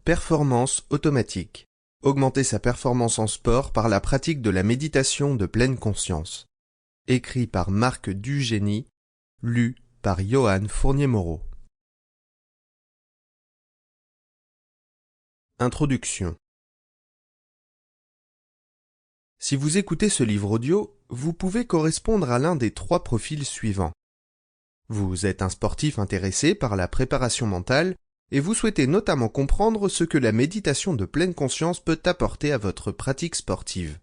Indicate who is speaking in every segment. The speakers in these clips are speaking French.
Speaker 1: Performance automatique. Augmenter sa performance en sport par la pratique de la méditation de pleine conscience. Écrit par Marc Dugény, lu par Johan Fournier-Moreau. Introduction. Si vous écoutez ce livre audio, vous pouvez correspondre à l'un des 3 profils suivants. Vous êtes un sportif intéressé par la préparation mentale et vous souhaitez notamment comprendre ce que la méditation de pleine conscience peut apporter à votre pratique sportive.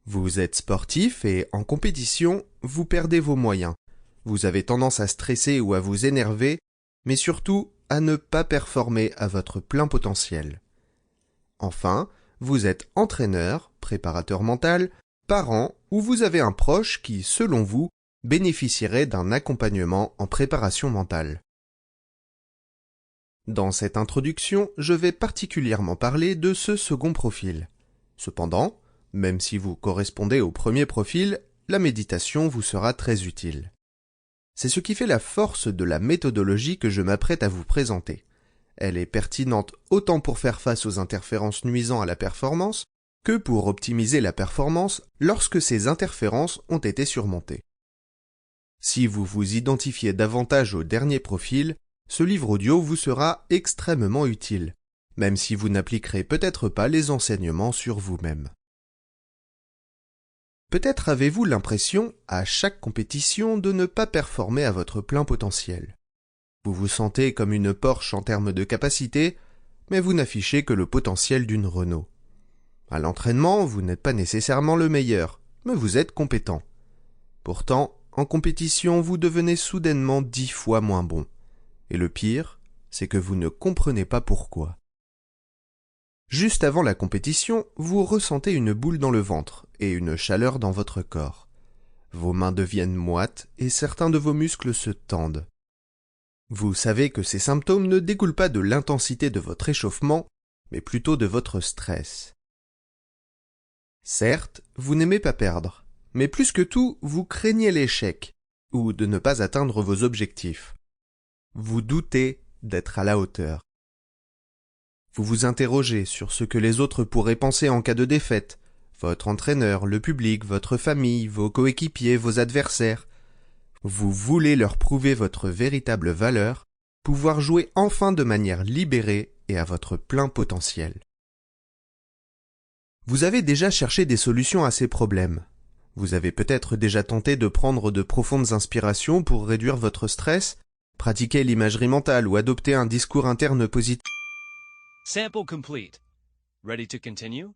Speaker 1: Vous êtes sportif et, en compétition, vous perdez vos moyens. Vous avez tendance à stresser ou à vous énerver, mais surtout à ne pas performer à votre plein potentiel. Enfin, vous êtes entraîneur, préparateur mental, parent ou vous avez un proche qui, selon vous, bénéficierait d'un accompagnement en préparation mentale. Dans cette introduction, je vais particulièrement parler de ce second profil. Cependant, même si vous correspondez au premier profil, la méditation vous sera très utile. C'est ce qui fait la force de la méthodologie que je m'apprête à vous présenter. Elle est pertinente autant pour faire face aux interférences nuisant à la performance que pour optimiser la performance lorsque ces interférences ont été surmontées. Si vous vous identifiez davantage au dernier profil, ce livre audio vous sera extrêmement utile, même si vous n'appliquerez peut-être pas les enseignements sur vous-même. Peut-être avez-vous l'impression, à chaque compétition, de ne pas performer à votre plein potentiel. Vous vous sentez comme une Porsche en termes de capacité, mais vous n'affichez que le potentiel d'une Renault. À l'entraînement, vous n'êtes pas nécessairement le meilleur, mais vous êtes compétent. Pourtant, en compétition, vous devenez soudainement 10 fois moins bon. Et le pire, c'est que vous ne comprenez pas pourquoi. Juste avant la compétition, vous ressentez une boule dans le ventre et une chaleur dans votre corps. Vos mains deviennent moites et certains de vos muscles se tendent. Vous savez que ces symptômes ne découlent pas de l'intensité de votre échauffement, mais plutôt de votre stress. Certes, vous n'aimez pas perdre, mais plus que tout, vous craignez l'échec, ou de ne pas atteindre vos objectifs. Vous doutez d'être à la hauteur. Vous vous interrogez sur ce que les autres pourraient penser en cas de défaite, votre entraîneur, le public, votre famille, vos coéquipiers, vos adversaires. Vous voulez leur prouver votre véritable valeur, pouvoir jouer enfin de manière libérée et à votre plein potentiel. Vous avez déjà cherché des solutions à ces problèmes. Vous avez peut-être déjà tenté de prendre de profondes inspirations pour réduire votre stress, pratiquer l'imagerie mentale ou adopter un discours interne positif.
Speaker 2: Sample complete. Ready to continue?